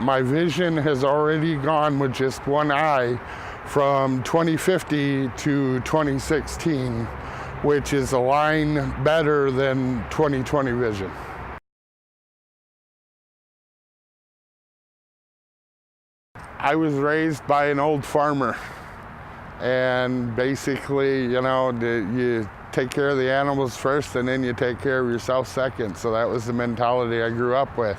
my vision has already gone with just one eye from 2050 to 2016, which is a line better than 2020 vision. I was raised by an old farmer, and basically, you take care of the animals first and then you take care of yourself second. So that was the mentality I grew up with.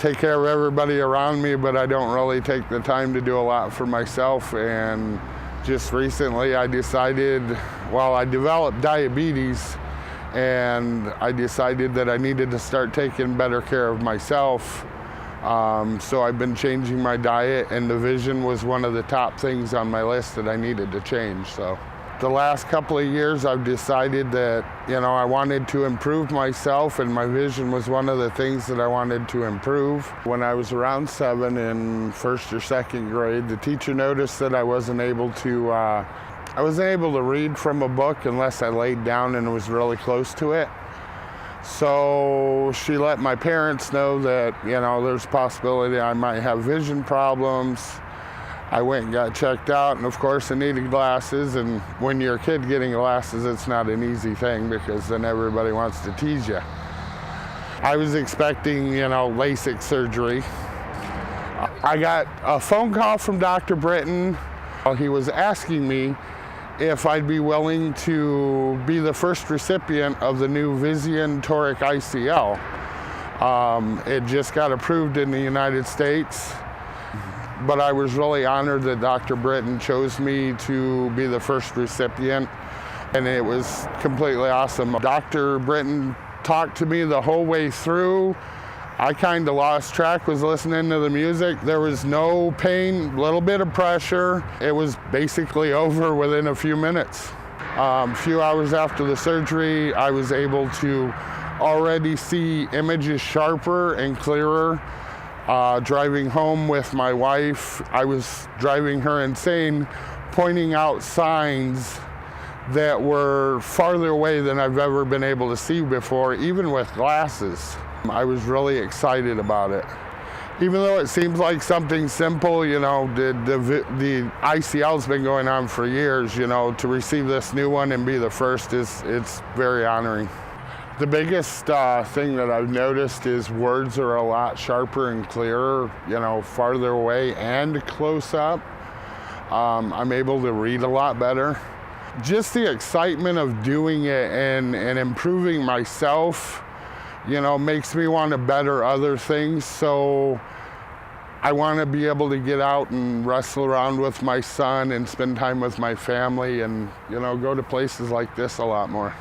Take care of everybody around me, but I don't really take the time to do a lot for myself. And just recently I decided, I developed diabetes, and I decided that I needed to start taking better care of myself. So I've been changing my diet, and the vision was one of the top things on my list that I needed to change. So the last couple of years I've decided that, I wanted to improve myself, and my vision was one of the things that I wanted to improve. When I was around 7 in first or second grade, the teacher noticed that I wasn't able to read from a book unless I laid down and was really close to it. So she let my parents know that, there's a possibility I might have vision problems. I went and got checked out, and of course I needed glasses, and when you're a kid getting glasses, it's not an easy thing because then everybody wants to tease you. I was expecting, LASIK surgery. I got a phone call from Dr. Brinton. He was asking me if I'd be willing to be the first recipient of the new Visian Toric ICL. It just got approved in the United States, but I was really honored that Dr. Brinton chose me to be the first recipient, and it was completely awesome. Dr. Brinton talked to me the whole way through. I kind of lost track, was listening to the music. There was no pain, little bit of pressure. It was basically over within a few minutes. A few hours after the surgery, I was able to already see images sharper and clearer. Driving home with my wife, I was driving her insane, pointing out signs that were farther away than I've ever been able to see before, even with glasses. I was really excited about it. Even though it seems like something simple, the ICL's been going on for years, to receive this new one and be the first it's very honoring. The biggest thing that I've noticed is words are a lot sharper and clearer, farther away and close up. I'm able to read a lot better. Just the excitement of doing it and improving myself, makes me want to better other things. So I want to be able to get out and wrestle around with my son and spend time with my family and, go to places like this a lot more.